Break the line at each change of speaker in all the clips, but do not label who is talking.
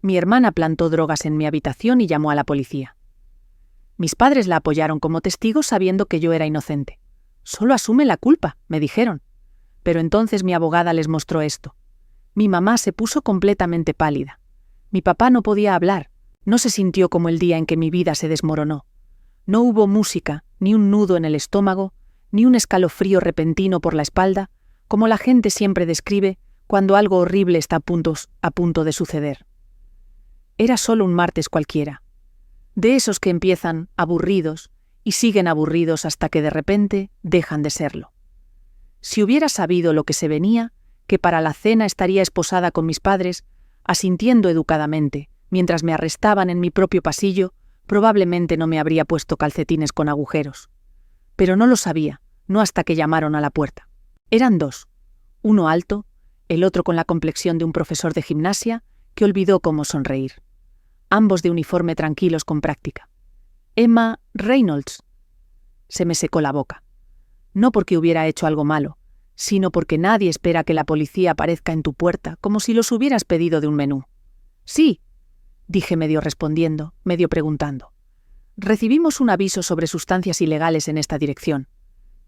Mi hermana plantó drogas en mi habitación y llamó a la policía. Mis padres la apoyaron como testigo sabiendo que yo era inocente. Solo asume la culpa, me dijeron. Pero entonces mi abogada les mostró esto. Mi mamá se puso completamente pálida. Mi papá no podía hablar. No se sintió como el día en que mi vida se desmoronó. No hubo música, ni un nudo en el estómago, ni un escalofrío repentino por la espalda, como la gente siempre describe cuando algo horrible está a punto de suceder. Era solo un martes cualquiera. De esos que empiezan aburridos y siguen aburridos hasta que de repente dejan de serlo. Si hubiera sabido lo que se venía, que para la cena estaría esposada con mis padres, asintiendo educadamente, mientras me arrestaban en mi propio pasillo, probablemente no me habría puesto calcetines con agujeros. Pero no lo sabía, no hasta que llamaron a la puerta. Eran dos, uno alto, el otro con la complexión de un profesor de gimnasia, que olvidó cómo sonreír. Ambos de uniforme tranquilos con práctica. Emma Reynolds. Se me secó la boca. No porque hubiera hecho algo malo, sino porque nadie espera que la policía aparezca en tu puerta como si los hubieras pedido de un menú. Sí, dije medio respondiendo, medio preguntando. Recibimos un aviso sobre sustancias ilegales en esta dirección,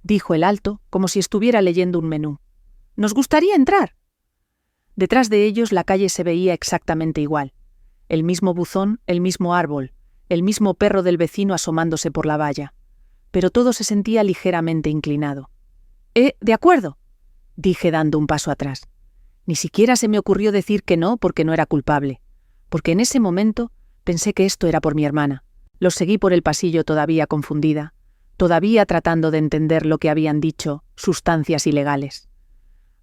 dijo el alto, como si estuviera leyendo un menú. ¿Nos gustaría entrar? Detrás de ellos la calle se veía exactamente igual. El mismo buzón, el mismo árbol, el mismo perro del vecino asomándose por la valla. Pero todo se sentía ligeramente inclinado. De acuerdo, dije dando un paso atrás. Ni siquiera se me ocurrió decir que no porque no era culpable, porque en ese momento pensé que esto era por mi hermana. Los seguí por el pasillo todavía confundida, todavía tratando de entender lo que habían dicho, sustancias ilegales.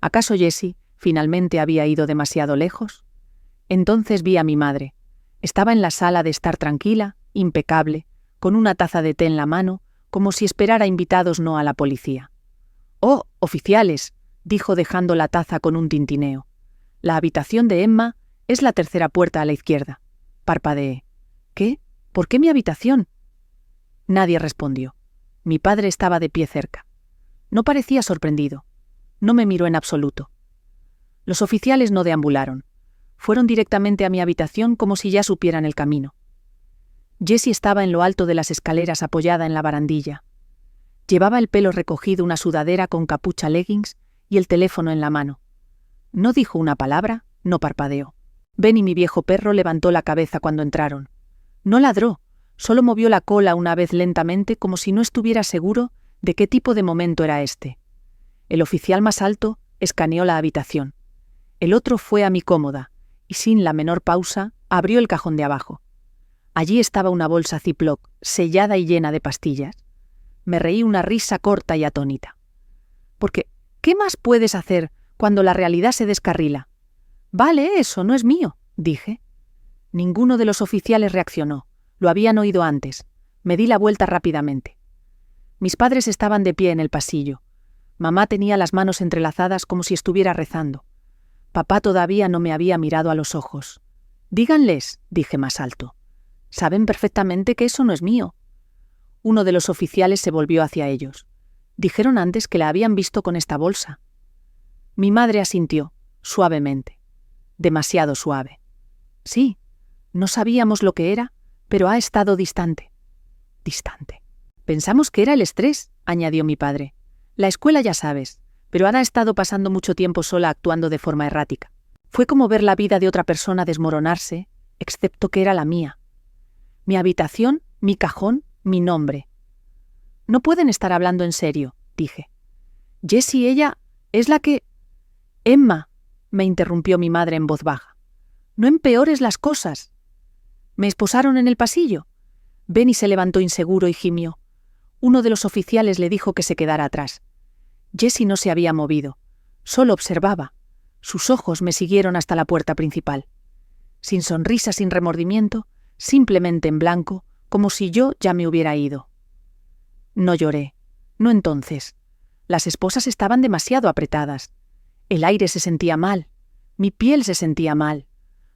¿Acaso Jessie finalmente había ido demasiado lejos? Entonces vi a mi madre. Estaba en la sala de estar tranquila, impecable, con una taza de té en la mano, como si esperara invitados no a la policía. «Oh, oficiales», dijo dejando la taza con un tintineo. «La habitación de Emma es la tercera puerta a la izquierda». Parpadeé. «¿Qué? ¿Por qué mi habitación?» Nadie respondió. Mi padre estaba de pie cerca. No parecía sorprendido. No me miró en absoluto. Los oficiales no deambularon. Fueron directamente a mi habitación como si ya supieran el camino. Jessie estaba en lo alto de las escaleras apoyada en la barandilla. Llevaba el pelo recogido, una sudadera con capucha, leggings y el teléfono en la mano. No dijo una palabra, no parpadeó. Benny, mi viejo perro, levantó la cabeza cuando entraron. No ladró, solo movió la cola una vez lentamente como si no estuviera seguro de qué tipo de momento era este. El oficial más alto escaneó la habitación. El otro fue a mi cómoda y sin la menor pausa abrió el cajón de abajo. Allí estaba una bolsa Ziploc, sellada y llena de pastillas. Me reí una risa corta y atónita. Porque, ¿qué más puedes hacer cuando la realidad se descarrila? Vale, eso no es mío, dije. Ninguno de los oficiales reaccionó. Lo habían oído antes. Me di la vuelta rápidamente. Mis padres estaban de pie en el pasillo. Mamá tenía las manos entrelazadas como si estuviera rezando. Papá todavía no me había mirado a los ojos. Díganles, dije más alto. Saben perfectamente que eso no es mío. Uno de los oficiales se volvió hacia ellos. Dijeron antes que la habían visto con esta bolsa. Mi madre asintió, suavemente. Demasiado suave. Sí, no sabíamos lo que era, pero ha estado distante. Distante. Pensamos que era el estrés, añadió mi padre. La escuela ya sabes, pero Ana ha estado pasando mucho tiempo sola actuando de forma errática. Fue como ver la vida de otra persona desmoronarse, excepto que era la mía. Mi habitación, mi cajón, mi nombre. No pueden estar hablando en serio, dije. Jessie, ella es la que... Emma, me interrumpió mi madre en voz baja. No empeores las cosas. Me esposaron en el pasillo. Benny se levantó inseguro y gimió. Uno de los oficiales le dijo que se quedara atrás. Jessie no se había movido, solo observaba. Sus ojos me siguieron hasta la puerta principal. Sin sonrisa, sin remordimiento, simplemente en blanco, como si yo ya me hubiera ido. No lloré, no entonces. Las esposas estaban demasiado apretadas. El aire se sentía mal, mi piel se sentía mal,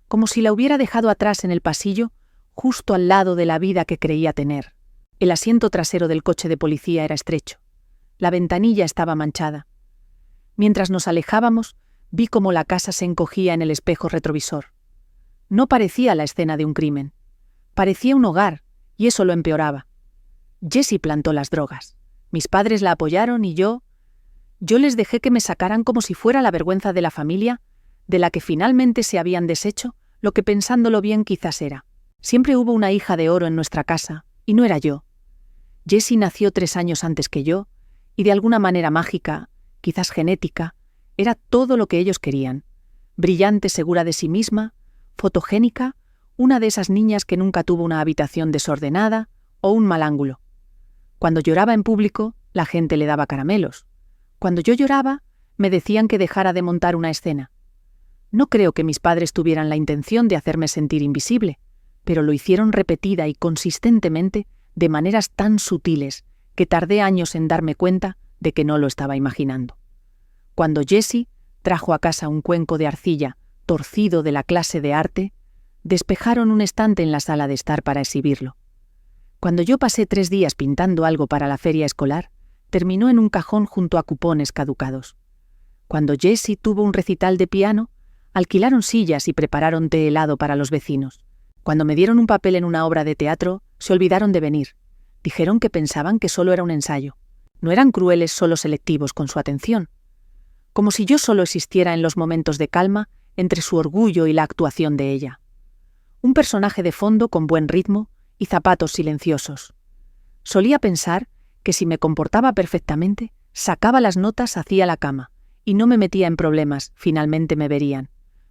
como si la hubiera dejado atrás en el pasillo, justo al lado de la vida que creía tener. El asiento trasero del coche de policía era estrecho. La ventanilla estaba manchada. Mientras nos alejábamos, vi cómo la casa se encogía en el espejo retrovisor. No parecía la escena de un crimen. Parecía un hogar, y eso lo empeoraba. Jessie plantó las drogas. Mis padres la apoyaron y yo les dejé que me sacaran como si fuera la vergüenza de la familia, de la que finalmente se habían deshecho, lo que pensándolo bien quizás era. Siempre hubo una hija de oro en nuestra casa, y no era yo. Jessie nació 3 años antes que yo, y de alguna manera mágica, quizás genética, era todo lo que ellos querían. Brillante, segura de sí misma, fotogénica, una de esas niñas que nunca tuvo una habitación desordenada o un mal ángulo. Cuando lloraba en público, la gente le daba caramelos. Cuando yo lloraba, me decían que dejara de montar una escena. No creo que mis padres tuvieran la intención de hacerme sentir invisible, pero lo hicieron repetida y consistentemente de maneras tan sutiles que tardé años en darme cuenta de que no lo estaba imaginando. Cuando Jessie trajo a casa un cuenco de arcilla torcido de la clase de arte, despejaron un estante en la sala de estar para exhibirlo. Cuando yo pasé 3 días pintando algo para la feria escolar, terminó en un cajón junto a cupones caducados. Cuando Jessie tuvo un recital de piano, alquilaron sillas y prepararon té helado para los vecinos. Cuando me dieron un papel en una obra de teatro, se olvidaron de venir. Dijeron que pensaban que solo era un ensayo. No eran crueles, solo selectivos con su atención. Como si yo solo existiera en los momentos de calma entre su orgullo y la actuación de ella. Un personaje de fondo con buen ritmo y zapatos silenciosos. Solía pensar que si me comportaba perfectamente, sacaba las notas, hacía la cama, y no me metía en problemas, finalmente me verían.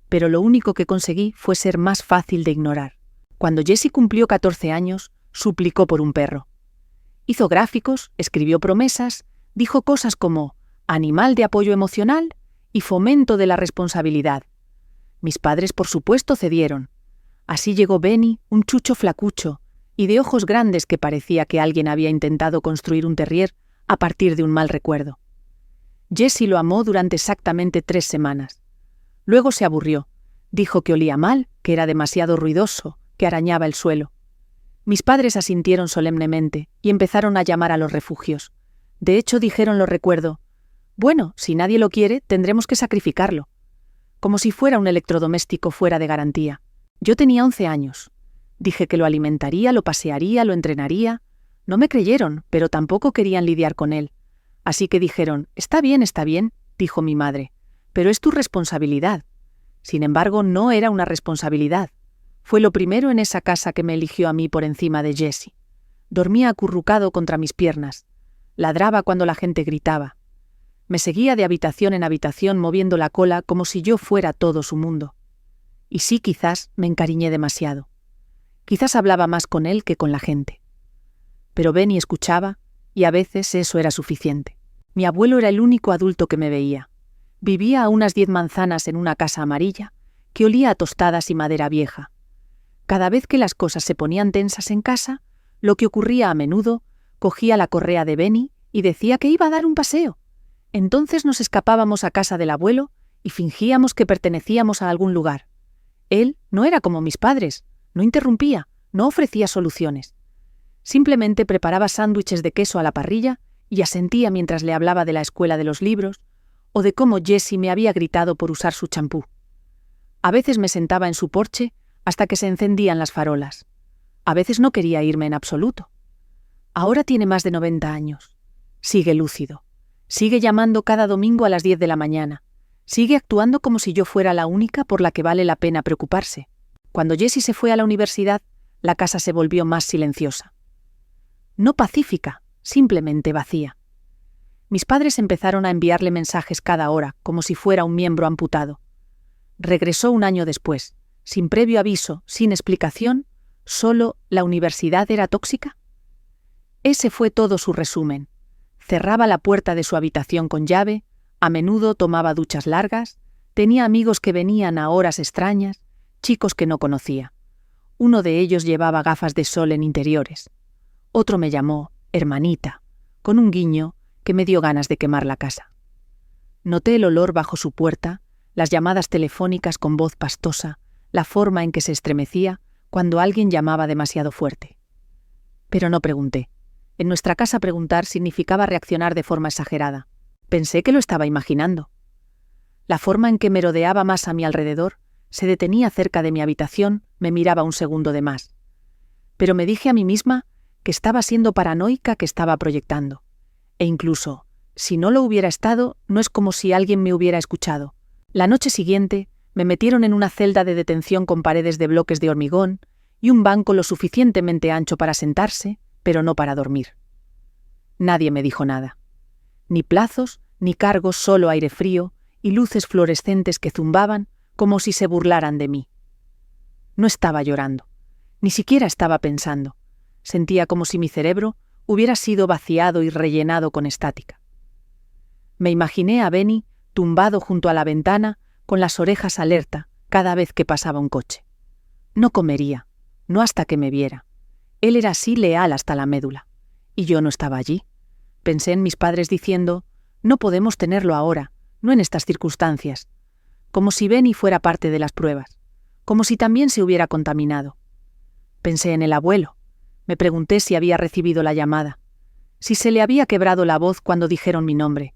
Pero lo único que conseguí fue ser más fácil de ignorar. Cuando Jessie cumplió 14 años, suplicó por un perro. Hizo gráficos, escribió promesas, dijo cosas como animal de apoyo emocional y fomento de la responsabilidad. Mis padres, por supuesto, cedieron. Así llegó Benny, un chucho flacucho, y de ojos grandes que parecía que alguien había intentado construir un terrier a partir de un mal recuerdo. Jessie lo amó durante exactamente 3 semanas. Luego se aburrió. Dijo que olía mal, que era demasiado ruidoso, que arañaba el suelo. Mis padres asintieron solemnemente y empezaron a llamar a los refugios. De hecho, dijeron, lo recuerdo, bueno, si nadie lo quiere, tendremos que sacrificarlo. Como si fuera un electrodoméstico fuera de garantía. Yo tenía 11 años. Dije que lo alimentaría, lo pasearía, lo entrenaría. No me creyeron, pero tampoco querían lidiar con él. Así que dijeron, está bien, dijo mi madre, pero es tu responsabilidad. Sin embargo, no era una responsabilidad. Fue lo primero en esa casa que me eligió a mí por encima de Jessie. Dormía acurrucado contra mis piernas. Ladraba cuando la gente gritaba. Me seguía de habitación en habitación moviendo la cola como si yo fuera todo su mundo. Y sí, quizás me encariñé demasiado. Quizás hablaba más con él que con la gente. Pero Benny escuchaba, y a veces eso era suficiente. Mi abuelo era el único adulto que me veía. Vivía a unas 10 manzanas en una casa amarilla, que olía a tostadas y madera vieja. Cada vez que las cosas se ponían tensas en casa, lo que ocurría a menudo, cogía la correa de Benny y decía que iba a dar un paseo. Entonces nos escapábamos a casa del abuelo y fingíamos que pertenecíamos a algún lugar. Él no era como mis padres, no interrumpía, no ofrecía soluciones. Simplemente preparaba sándwiches de queso a la parrilla y asentía mientras le hablaba de la escuela de los libros o de cómo Jessie me había gritado por usar su champú. A veces me sentaba en su porche hasta que se encendían las farolas. A veces no quería irme en absoluto. Ahora tiene más de 90 años. Sigue lúcido. Sigue llamando cada domingo a las 10 de la mañana. Sigue actuando como si yo fuera la única por la que vale la pena preocuparse. Cuando Jessie se fue a la universidad, la casa se volvió más silenciosa. No pacífica, simplemente vacía. Mis padres empezaron a enviarle mensajes cada hora, como si fuera un miembro amputado. Regresó un año después, sin previo aviso, sin explicación, solo ¿la universidad era tóxica? Ese fue todo su resumen. Cerraba la puerta de su habitación con llave, a menudo tomaba duchas largas, tenía amigos que venían a horas extrañas, chicos que no conocía. Uno de ellos llevaba gafas de sol en interiores. Otro me llamó hermanita, con un guiño que me dio ganas de quemar la casa. Noté el olor bajo su puerta, las llamadas telefónicas con voz pastosa, la forma en que se estremecía cuando alguien llamaba demasiado fuerte. Pero no pregunté. En nuestra casa preguntar significaba reaccionar de forma exagerada. Pensé que lo estaba imaginando. La forma en que merodeaba más a mi alrededor Se detenía cerca de mi habitación, me miraba un segundo de más. Pero me dije a mí misma que estaba siendo paranoica, que estaba proyectando. E incluso, si no lo hubiera estado, no es como si alguien me hubiera escuchado. La noche siguiente, me metieron en una celda de detención con paredes de bloques de hormigón y un banco lo suficientemente ancho para sentarse, pero no para dormir. Nadie me dijo nada. Ni plazos, ni cargos, solo aire frío y luces fluorescentes que zumbaban como si se burlaran de mí. No estaba llorando, ni siquiera estaba pensando. Sentía como si mi cerebro hubiera sido vaciado y rellenado con estática. Me imaginé a Benny tumbado junto a la ventana, con las orejas alerta cada vez que pasaba un coche. No comería, no hasta que me viera. Él era así leal hasta la médula. Y yo no estaba allí. Pensé en mis padres diciendo, no podemos tenerlo ahora, no en estas circunstancias. Como si Benny fuera parte de las pruebas, como si también se hubiera contaminado. Pensé en el abuelo. Me pregunté si había recibido la llamada, si se le había quebrado la voz cuando dijeron mi nombre.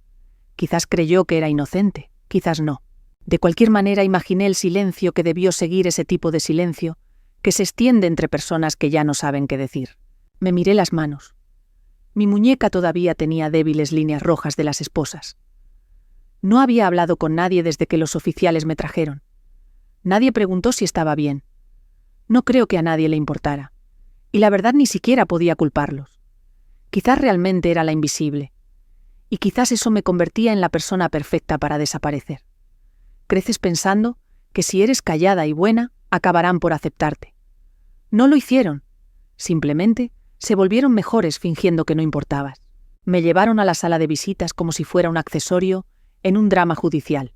Quizás creyó que era inocente, quizás no. De cualquier manera imaginé el silencio que debió seguir ese tipo de silencio que se extiende entre personas que ya no saben qué decir. Me miré las manos. Mi muñeca todavía tenía débiles líneas rojas de las esposas. No había hablado con nadie desde que los oficiales me trajeron. Nadie preguntó si estaba bien. No creo que a nadie le importara. Y la verdad ni siquiera podía culparlos. Quizás realmente era la invisible. Y quizás eso me convertía en la persona perfecta para desaparecer. Creces pensando que si eres callada y buena, acabarán por aceptarte. No lo hicieron. Simplemente se volvieron mejores fingiendo que no importabas. Me llevaron a la sala de visitas como si fuera un accesorio en un drama judicial.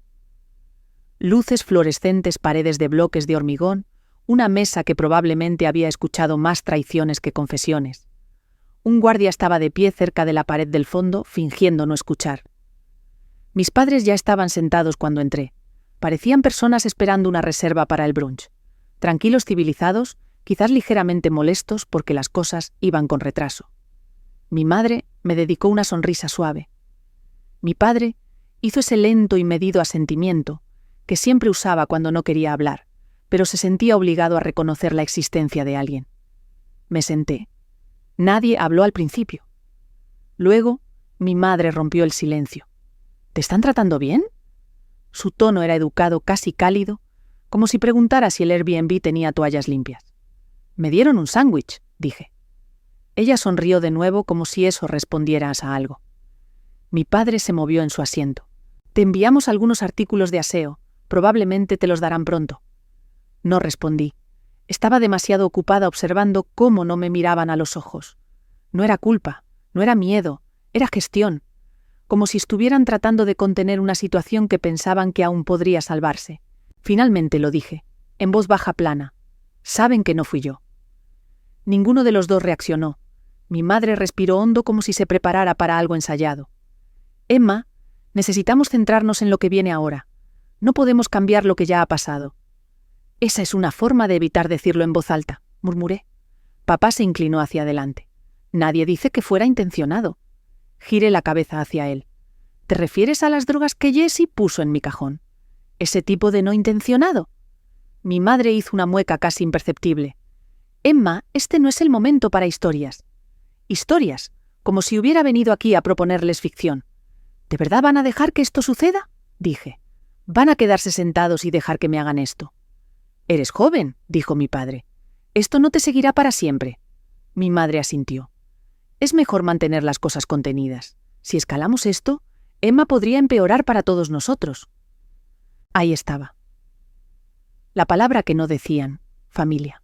Luces fluorescentes, paredes de bloques de hormigón, una mesa que probablemente había escuchado más traiciones que confesiones. Un guardia estaba de pie cerca de la pared del fondo, fingiendo no escuchar. Mis padres ya estaban sentados cuando entré. Parecían personas esperando una reserva para el brunch. Tranquilos, civilizados, quizás ligeramente molestos porque las cosas iban con retraso. Mi madre me dedicó una sonrisa suave. Mi padre hizo ese lento y medido asentimiento que siempre usaba cuando no quería hablar, pero se sentía obligado a reconocer la existencia de alguien. Me senté. Nadie habló al principio. Luego, mi madre rompió el silencio. ¿Te están tratando bien? Su tono era educado, casi cálido, como si preguntara si el Airbnb tenía toallas limpias. Me dieron un sándwich, dije. Ella sonrió de nuevo como si eso respondiera a algo. Mi padre se movió en su asiento. Te enviamos algunos artículos de aseo, probablemente te los darán pronto. No respondí. Estaba demasiado ocupada observando cómo no me miraban a los ojos. No era culpa, no era miedo, era gestión. Como si estuvieran tratando de contener una situación que pensaban que aún podría salvarse. Finalmente lo dije, en voz baja plana. Saben que no fui yo. Ninguno de los dos reaccionó. Mi madre respiró hondo como si se preparara para algo ensayado. Emma, necesitamos centrarnos en lo que viene ahora. No podemos cambiar lo que ya ha pasado. Esa es una forma de evitar decirlo en voz alta, murmuré. Papá se inclinó hacia adelante. Nadie dice que fuera intencionado. Giré la cabeza hacia él. ¿Te refieres a las drogas que Jessie puso en mi cajón? ¿Ese tipo de no intencionado? Mi madre hizo una mueca casi imperceptible. Emma, este no es el momento para historias. Historias, como si hubiera venido aquí a proponerles ficción. ¿De verdad van a dejar que esto suceda? Dije. Van a quedarse sentados y dejar que me hagan esto. Eres joven, dijo mi padre. Esto no te seguirá para siempre. Mi madre asintió. Es mejor mantener las cosas contenidas. Si escalamos esto, Emma podría empeorar para todos nosotros. Ahí estaba. La palabra que no decían, familia.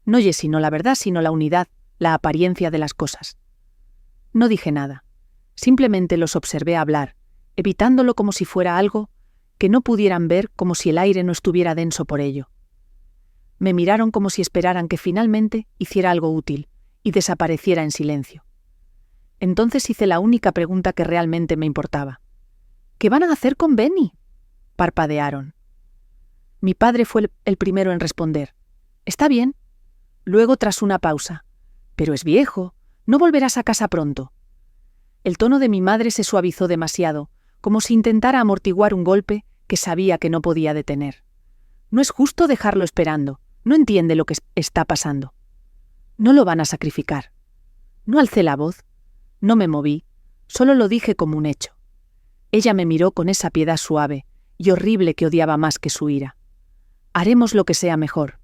No Jessie, no la verdad, sino la unidad, la apariencia de las cosas. No dije nada. Simplemente los observé hablar, evitándolo como si fuera algo que no pudieran ver, como si el aire no estuviera denso por ello. Me miraron como si esperaran que finalmente hiciera algo útil y desapareciera en silencio. Entonces hice la única pregunta que realmente me importaba. ¿Qué van a hacer con Benny? Parpadearon. Mi padre fue el primero en responder. Está bien. Luego, tras una pausa. Pero es viejo. No volverás a casa pronto. El tono de mi madre se suavizó demasiado, como si intentara amortiguar un golpe que sabía que no podía detener. No es justo dejarlo esperando. No entiende lo que está pasando. No lo van a sacrificar. No alcé la voz. No me moví. Solo lo dije como un hecho. Ella me miró con esa piedad suave y horrible que odiaba más que su ira. Haremos lo que sea mejor.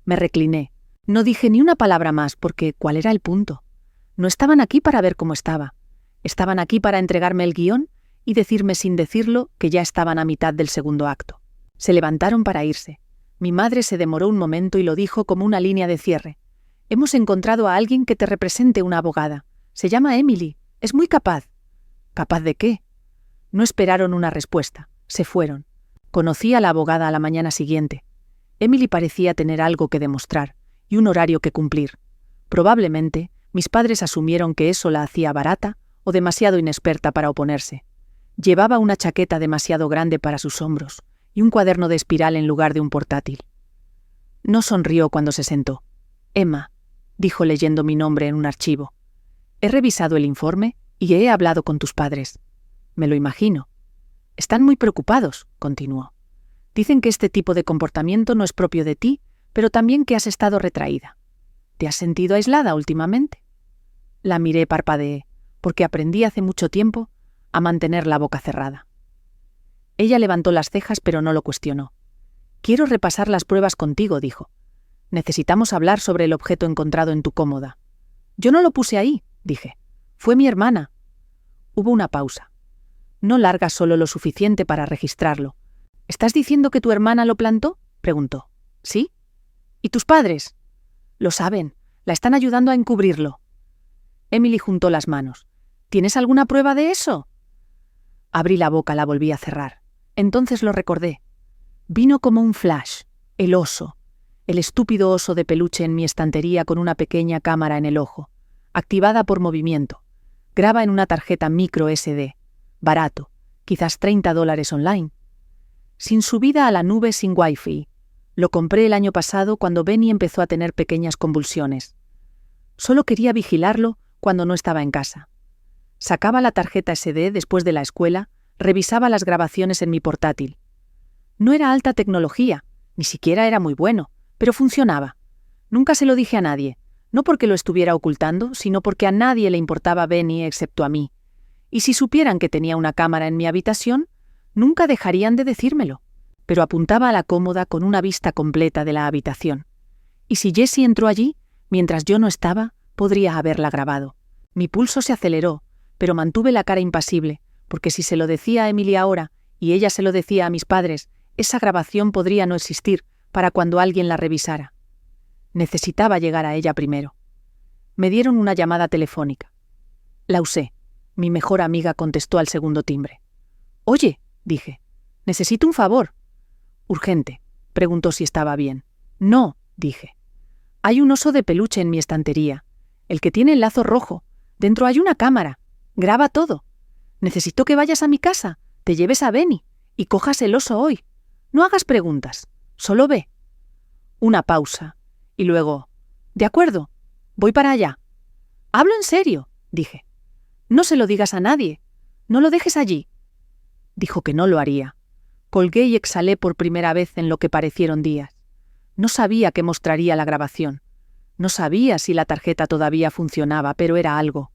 Me recliné. No dije ni una palabra más porque ¿cuál era el punto? No estaban aquí para ver cómo estaba. Estaban aquí para entregarme el guión y decirme sin decirlo que ya estaban a mitad del segundo acto. Se levantaron para irse. Mi madre se demoró un momento y lo dijo como una línea de cierre. Hemos encontrado a alguien que te represente una abogada. Se llama Emily. Es muy capaz. ¿Capaz de qué? No esperaron una respuesta. Se fueron. Conocí a la abogada a la mañana siguiente. Emily parecía tener algo que demostrar y un horario que cumplir. Probablemente, mis padres asumieron que eso la hacía barata o demasiado inexperta para oponerse. Llevaba una chaqueta demasiado grande para sus hombros y un cuaderno de espiral en lugar de un portátil. No sonrió cuando se sentó. Emma, dijo leyendo mi nombre en un archivo. He revisado el informe y he hablado con tus padres. Me lo imagino. Están muy preocupados, continuó. Dicen que este tipo de comportamiento no es propio de ti, pero también que has estado retraída. ¿Te has sentido aislada últimamente? La miré, parpadeé, porque aprendí hace mucho tiempo a mantener la boca cerrada. Ella levantó las cejas pero no lo cuestionó. Quiero repasar las pruebas contigo, dijo. Necesitamos hablar sobre el objeto encontrado en tu cómoda. Yo no lo puse ahí, dije. Fue mi hermana. Hubo una pausa. No larga, solo lo suficiente para registrarlo. ¿Estás diciendo que tu hermana lo plantó? Preguntó. ¿Sí? ¿Y tus padres? Lo saben. La están ayudando a encubrirlo. Emily juntó las manos. ¿Tienes alguna prueba de eso? Abrí la boca, la volví a cerrar. Entonces lo recordé. Vino como un flash. El oso. El estúpido oso de peluche en mi estantería con una pequeña cámara en el ojo, activada por movimiento. Graba en una tarjeta micro SD. Barato. Quizás $30 online. Sin subida a la nube, sin wifi. Lo compré el año pasado cuando Benny empezó a tener pequeñas convulsiones. Solo quería vigilarlo cuando no estaba en casa. Sacaba la tarjeta SD después de la escuela, revisaba las grabaciones en mi portátil. No era alta tecnología, ni siquiera era muy bueno, pero funcionaba. Nunca se lo dije a nadie, no porque lo estuviera ocultando, sino porque a nadie le importaba Benny excepto a mí. Y si supieran que tenía una cámara en mi habitación, nunca dejarían de decírmelo. Pero apuntaba a la cómoda con una vista completa de la habitación. Y si Jessie entró allí, mientras yo no estaba, podría haberla grabado. Mi pulso se aceleró, pero mantuve la cara impasible, porque si se lo decía a Emily ahora, y ella se lo decía a mis padres, esa grabación podría no existir para cuando alguien la revisara. Necesitaba llegar a ella primero. Me dieron una llamada telefónica. La usé. Mi mejor amiga contestó al segundo timbre. «Oye», dije, «necesito un favor». «Urgente», preguntó si estaba bien. «No», dije. «Hay un oso de peluche en mi estantería. El que tiene el lazo rojo. Dentro hay una cámara. Graba todo. Necesito que vayas a mi casa, te lleves a Benny y cojas el oso hoy. No hagas preguntas, solo ve». Una pausa, y luego, «De acuerdo, voy para allá». «Hablo en serio», dije. «No se lo digas a nadie. No lo dejes allí». Dijo que no lo haría. Colgué y exhalé por primera vez en lo que parecieron días. No sabía qué mostraría la grabación. No sabía si la tarjeta todavía funcionaba, pero era algo.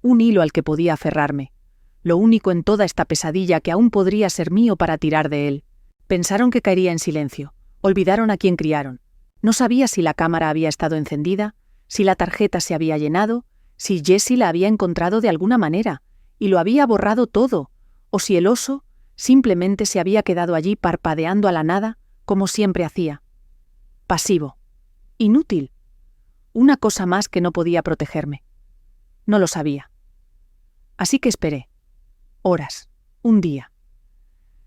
Un hilo al que podía aferrarme. Lo único en toda esta pesadilla que aún podría ser mío para tirar de él. Pensaron que caería en silencio. Olvidaron a quien criaron. No sabía si la cámara había estado encendida, si la tarjeta se había llenado, si Jessie la había encontrado de alguna manera y lo había borrado todo, o si el oso simplemente se había quedado allí parpadeando a la nada, como siempre hacía. Pasivo. Inútil. Una cosa más que no podía protegerme. No lo sabía. Así que esperé. Horas. Un día.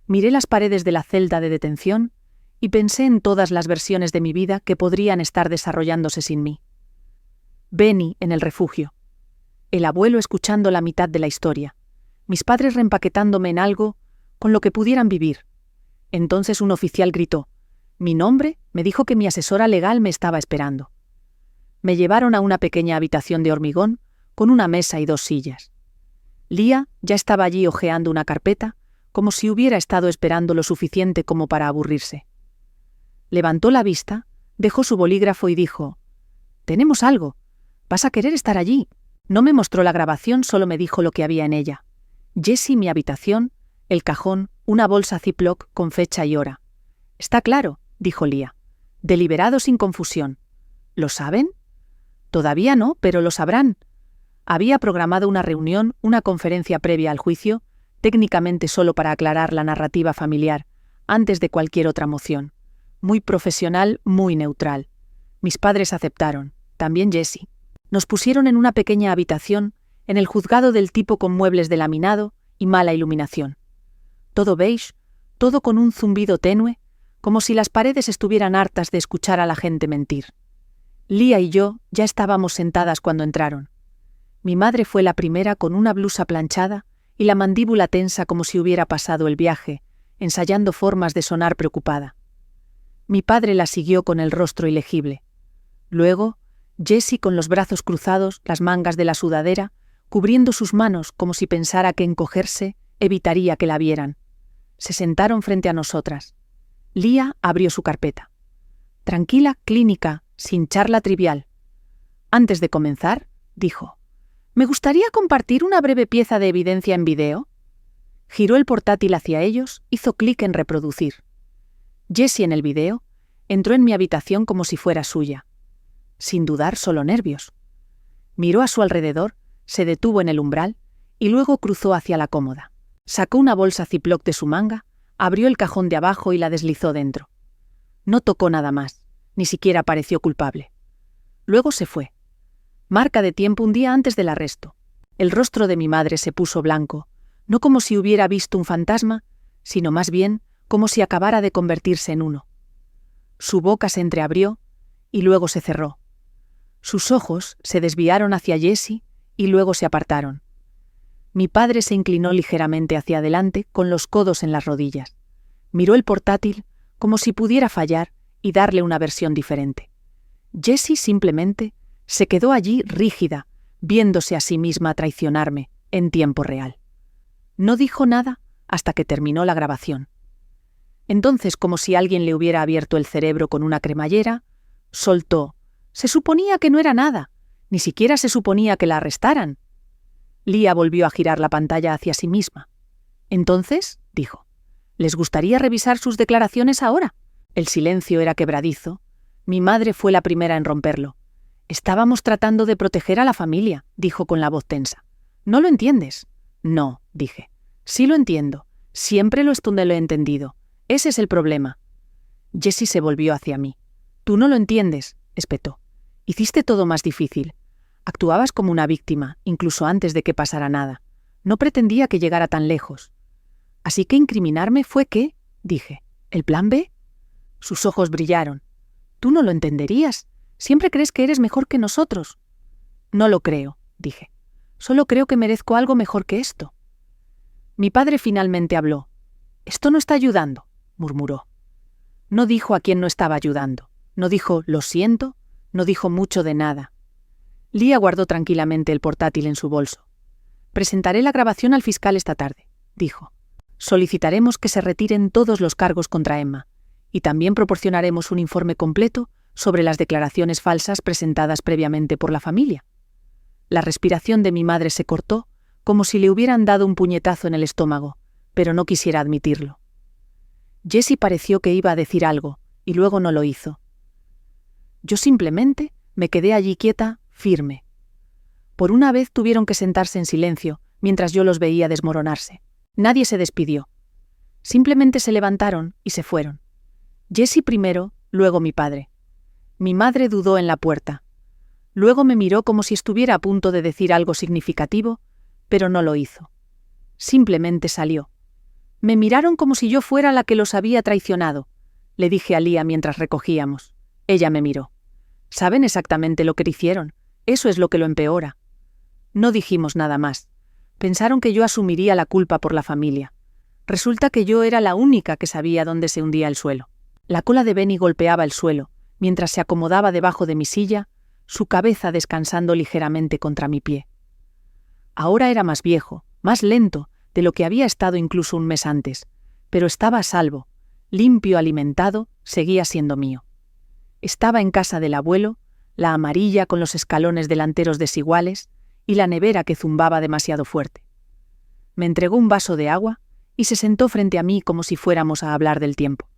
Miré las paredes de la celda de detención y pensé en todas las versiones de mi vida que podrían estar desarrollándose sin mí. Benny en el refugio. El abuelo escuchando la mitad de la historia. Mis padres reempaquetándome en algo con lo que pudieran vivir. Entonces un oficial gritó. Mi nombre me dijo que mi asesora legal me estaba esperando. Me llevaron a una pequeña habitación de hormigón con una mesa y 2 sillas. Leah ya estaba allí hojeando una carpeta, como si hubiera estado esperando lo suficiente como para aburrirse. Levantó la vista, dejó su bolígrafo y dijo: «Tenemos algo. ¿Vas a querer estar allí?» No me mostró la grabación, solo me dijo lo que había en ella. Jessie, mi habitación, el cajón, una bolsa Ziploc con fecha y hora. «Está claro», dijo Lia. «Deliberado sin confusión». «¿Lo saben?» «Todavía no, pero lo sabrán». Había programado una reunión, una conferencia previa al juicio, técnicamente solo para aclarar la narrativa familiar, antes de cualquier otra moción. Muy profesional, muy neutral. Mis padres aceptaron, también Jessie. Nos pusieron en una pequeña habitación, en el juzgado del tipo con muebles de laminado y mala iluminación. Todo beige, todo con un zumbido tenue, como si las paredes estuvieran hartas de escuchar a la gente mentir. Lia y yo ya estábamos sentadas cuando entraron. Mi madre fue la primera con una blusa planchada y la mandíbula tensa como si hubiera pasado el viaje, ensayando formas de sonar preocupada. Mi padre la siguió con el rostro ilegible. Luego, Jessie con los brazos cruzados, las mangas de la sudadera, cubriendo sus manos como si pensara que encogerse evitaría que la vieran. Se sentaron frente a nosotras. Lia abrió su carpeta. Tranquila, clínica, sin charla trivial. Antes de comenzar, dijo: «Me gustaría compartir una breve pieza de evidencia en video». Giró el portátil hacia ellos, hizo clic en reproducir. Jessie en el video entró en mi habitación como si fuera suya. Sin dudar, solo nervios. Miró a su alrededor, se detuvo en el umbral y luego cruzó hacia la cómoda. Sacó una bolsa Ziploc de su manga, abrió el cajón de abajo y la deslizó dentro. No tocó nada más, ni siquiera pareció culpable. Luego se fue. Marca de tiempo un día antes del arresto. El rostro de mi madre se puso blanco, no como si hubiera visto un fantasma, sino más bien como si acabara de convertirse en uno. Su boca se entreabrió y luego se cerró. Sus ojos se desviaron hacia Jessie y luego se apartaron. Mi padre se inclinó ligeramente hacia adelante con los codos en las rodillas. Miró el portátil como si pudiera fallar y darle una versión diferente. Jessie simplemente se quedó allí rígida, viéndose a sí misma traicionarme en tiempo real. No dijo nada hasta que terminó la grabación. Entonces, como si alguien le hubiera abierto el cerebro con una cremallera, soltó: «Se suponía que no era nada, ni siquiera se suponía que la arrestaran». Lia volvió a girar la pantalla hacia sí misma. «Entonces», dijo, «¿les gustaría revisar sus declaraciones ahora?» El silencio era quebradizo. Mi madre fue la primera en romperlo. «Estábamos tratando de proteger a la familia», dijo con la voz tensa. «¿No lo entiendes?» «No», dije. «Sí lo entiendo. Siempre lo he entendido. Ese es el problema». Jessie se volvió hacia mí. «Tú no lo entiendes», espetó. «Hiciste todo más difícil. Actuabas como una víctima, incluso antes de que pasara nada. No pretendía que llegara tan lejos. Así que incriminarme fue ¿qué?», dije. «¿El plan B?» Sus ojos brillaron. «Tú no lo entenderías. Siempre crees que eres mejor que nosotros». «No lo creo», dije. «Solo creo que merezco algo mejor que esto». Mi padre finalmente habló. «Esto no está ayudando», murmuró. No dijo a quién no estaba ayudando. No dijo «lo siento», no dijo mucho de nada. Lia guardó tranquilamente el portátil en su bolso. «Presentaré la grabación al fiscal esta tarde», dijo. «Solicitaremos que se retiren todos los cargos contra Emma, y también proporcionaremos un informe completo sobre las declaraciones falsas presentadas previamente por la familia». La respiración de mi madre se cortó, como si le hubieran dado un puñetazo en el estómago, pero no quisiera admitirlo. Jessie pareció que iba a decir algo, y luego no lo hizo. Yo simplemente me quedé allí quieta, firme. Por una vez tuvieron que sentarse en silencio, mientras yo los veía desmoronarse. Nadie se despidió. Simplemente se levantaron y se fueron. Jessie primero, luego mi padre. Mi madre dudó en la puerta. Luego me miró como si estuviera a punto de decir algo significativo, pero no lo hizo. Simplemente salió. Me miraron como si yo fuera la que los había traicionado, le dije a Lia mientras recogíamos. Ella me miró. «Saben exactamente lo que hicieron. Eso es lo que lo empeora». No dijimos nada más. Pensaron que yo asumiría la culpa por la familia. Resulta que yo era la única que sabía dónde se hundía el suelo. La cola de Benny golpeaba el suelo, mientras se acomodaba debajo de mi silla, su cabeza descansando ligeramente contra mi pie. Ahora era más viejo, más lento, de lo que había estado incluso un mes antes, pero estaba a salvo. limpio, alimentado, seguía siendo mío. Estaba en casa del abuelo, la amarilla con los escalones delanteros desiguales y la nevera que zumbaba demasiado fuerte. Me entregó un vaso de agua y se sentó frente a mí como si fuéramos a hablar del tiempo.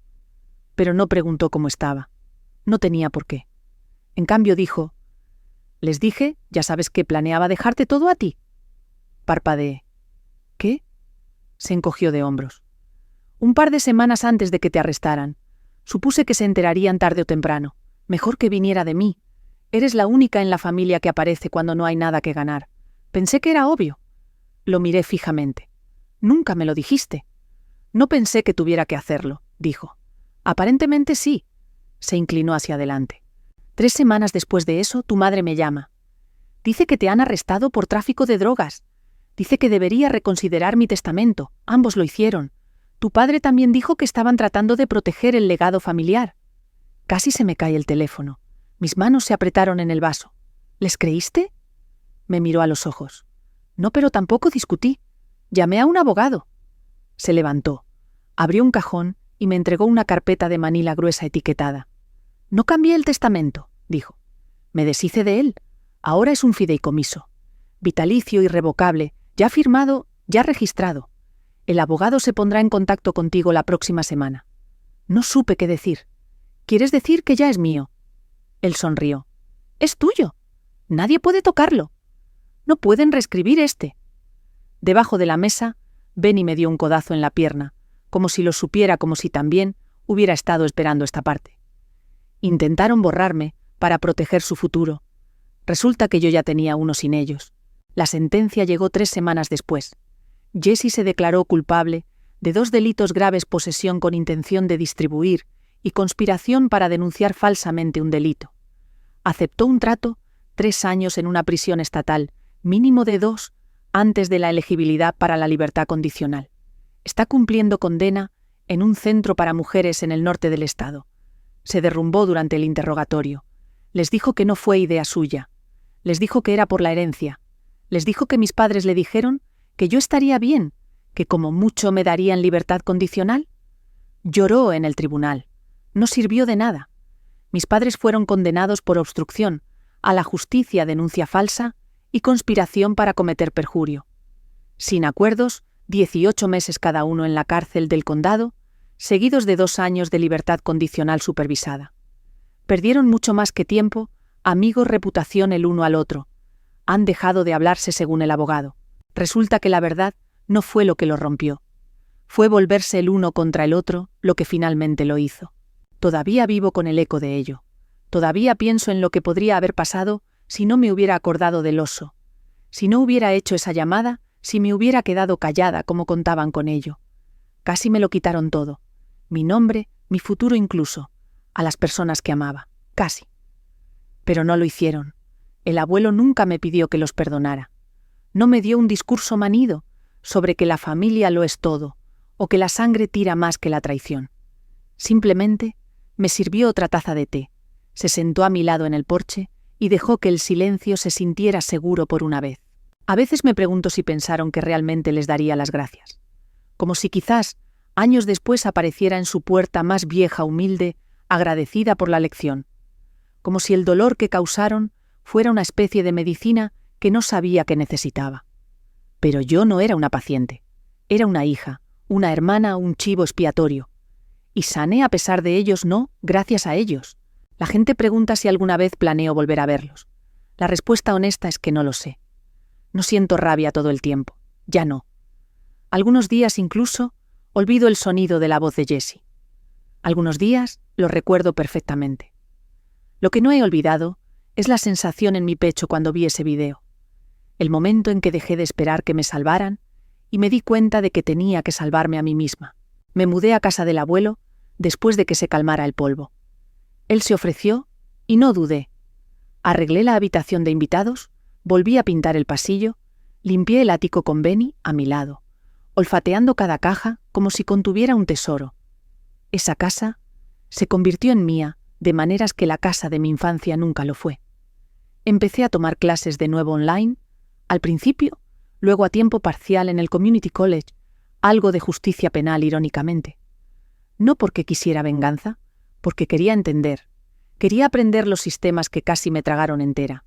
Pero no preguntó cómo estaba. No tenía por qué. En cambio dijo: «Les dije, ya sabes que planeaba dejarte todo a ti». Parpadeé. «¿Qué?». Se encogió de hombros. «Un par de semanas antes de que te arrestaran. Supuse que se enterarían tarde o temprano. Mejor que viniera de mí. Eres la única en la familia que aparece cuando no hay nada que ganar. Pensé que era obvio». Lo miré fijamente. «Nunca me lo dijiste». «No pensé que tuviera que hacerlo», dijo. «Aparentemente sí». Se inclinó hacia adelante. 3 semanas después de eso, tu madre me llama. Dice que te han arrestado por tráfico de drogas. Dice que debería reconsiderar mi testamento. Ambos lo hicieron. Tu padre también dijo que estaban tratando de proteger el legado familiar. Casi se me cae el teléfono. Mis manos se apretaron en el vaso. ¿Les creíste? Me miró a los ojos. No, pero tampoco discutí. Llamé a un abogado. Se levantó. Abrió un cajón y me entregó una carpeta de manila gruesa etiquetada. No cambié el testamento, dijo. Me deshice de él. Ahora es un fideicomiso. Vitalicio, irrevocable, ya firmado, ya registrado. El abogado se pondrá en contacto contigo la próxima semana. No supe qué decir. ¿Quieres decir que ya es mío? Él sonrió. Es tuyo. Nadie puede tocarlo. No pueden reescribir este. Debajo de la mesa, Benny me dio un codazo en la pierna, como si lo supiera, como si también hubiera estado esperando esta parte. Intentaron borrarme para proteger su futuro. Resulta que yo ya tenía uno sin ellos. La sentencia llegó 3 semanas después. Jesse se declaró culpable de 2 delitos graves: posesión con intención de distribuir y conspiración para denunciar falsamente un delito. Aceptó un trato, 3 años en una prisión estatal, mínimo de 2, antes de la elegibilidad para la libertad condicional. Está cumpliendo condena en un centro para mujeres en el norte del estado. Se derrumbó durante el interrogatorio. Les dijo que no fue idea suya. Les dijo que era por la herencia. Les dijo que mis padres le dijeron que yo estaría bien, que como mucho me darían libertad condicional. Lloró en el tribunal. No sirvió de nada. Mis padres fueron condenados por obstrucción a la justicia, denuncia falsa y conspiración para cometer perjurio. Sin acuerdos, 18 meses cada uno en la cárcel del condado, seguidos de 2 años de libertad condicional supervisada. Perdieron mucho más que tiempo, amigos, reputación el uno al otro. Han dejado de hablarse según el abogado. Resulta que la verdad no fue lo que los rompió. Fue volverse el uno contra el otro lo que finalmente lo hizo. Todavía vivo con el eco de ello. Todavía pienso en lo que podría haber pasado si no me hubiera acordado del oso. Si no hubiera hecho esa llamada, si me hubiera quedado callada como contaban con ello. Casi me lo quitaron todo. Mi nombre, mi futuro incluso, a las personas que amaba. Casi. Pero no lo hicieron. El abuelo nunca me pidió que los perdonara. No me dio un discurso manido sobre que la familia lo es todo, o que la sangre tira más que la traición. Simplemente me sirvió otra taza de té, se sentó a mi lado en el porche y dejó que el silencio se sintiera seguro por una vez. A veces me pregunto si pensaron que realmente les daría las gracias. Como si quizás, años después, apareciera en su puerta más vieja, humilde, agradecida por la lección. Como si el dolor que causaron fuera una especie de medicina que no sabía que necesitaba. Pero yo no era una paciente. Era una hija, una hermana, un chivo expiatorio. Y sané a pesar de ellos, no, gracias a ellos. La gente pregunta si alguna vez planeo volver a verlos. La respuesta honesta es que no lo sé. No siento rabia todo el tiempo. Ya no. Algunos días incluso olvido el sonido de la voz de Jesse. Algunos días lo recuerdo perfectamente. Lo que no he olvidado es la sensación en mi pecho cuando vi ese video. El momento en que dejé de esperar que me salvaran y me di cuenta de que tenía que salvarme a mí misma. Me mudé a casa del abuelo después de que se calmara el polvo. Él se ofreció y no dudé. Arreglé la habitación de invitados, volví a pintar el pasillo, limpié el ático con Benny a mi lado, olfateando cada caja como si contuviera un tesoro. Esa casa se convirtió en mía de maneras que la casa de mi infancia nunca lo fue. Empecé a tomar clases de nuevo online, al principio, luego a tiempo parcial en el Community College, algo de justicia penal irónicamente. No porque quisiera venganza, porque quería entender. Quería aprender los sistemas que casi me tragaron entera.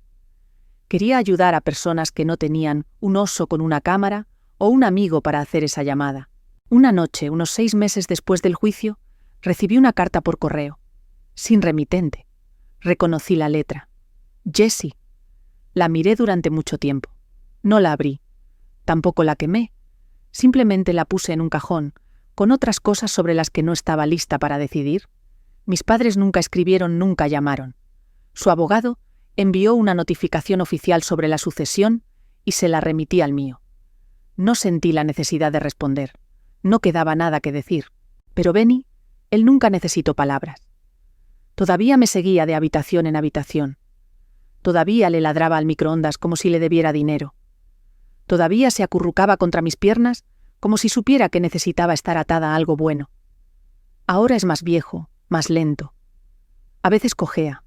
Quería ayudar a personas que no tenían un oso con una cámara o un amigo para hacer esa llamada. Una noche, unos 6 meses después del juicio, recibí una carta por correo. Sin remitente. Reconocí la letra. Jessie. La miré durante mucho tiempo. No la abrí. Tampoco la quemé. Simplemente la puse en un cajón, con otras cosas sobre las que no estaba lista para decidir. Mis padres nunca escribieron, nunca llamaron. Su abogado envió una notificación oficial sobre la sucesión y se la remití al mío. No sentí la necesidad de responder. No quedaba nada que decir. Pero Benny, él nunca necesitó palabras. Todavía me seguía de habitación en habitación. Todavía le ladraba al microondas como si le debiera dinero. Todavía se acurrucaba contra mis piernas como si supiera que necesitaba estar atada a algo bueno. Ahora es más viejo, más lento. A veces cojea.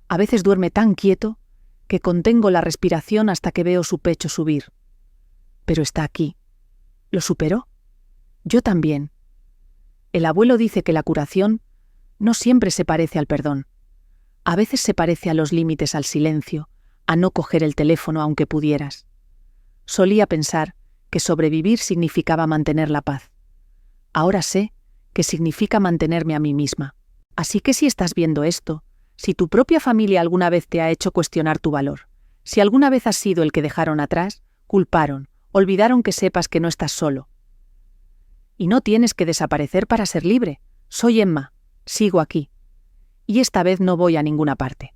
A veces duerme tan quieto que contengo la respiración hasta que veo su pecho subir. Pero está aquí. ¿Lo superó? Yo también. El abuelo dice que la curación no siempre se parece al perdón. A veces se parece a los límites, al silencio, a no coger el teléfono aunque pudieras. Solía pensar que sobrevivir significaba mantener la paz. Ahora sé que significa mantenerme a mí misma. Así que si estás viendo esto, si tu propia familia alguna vez te ha hecho cuestionar tu valor, si alguna vez has sido el que dejaron atrás, culparon, olvidaron, que sepas que no estás solo. Y no tienes que desaparecer para ser libre. Soy Emma, sigo aquí. Y esta vez no voy a ninguna parte.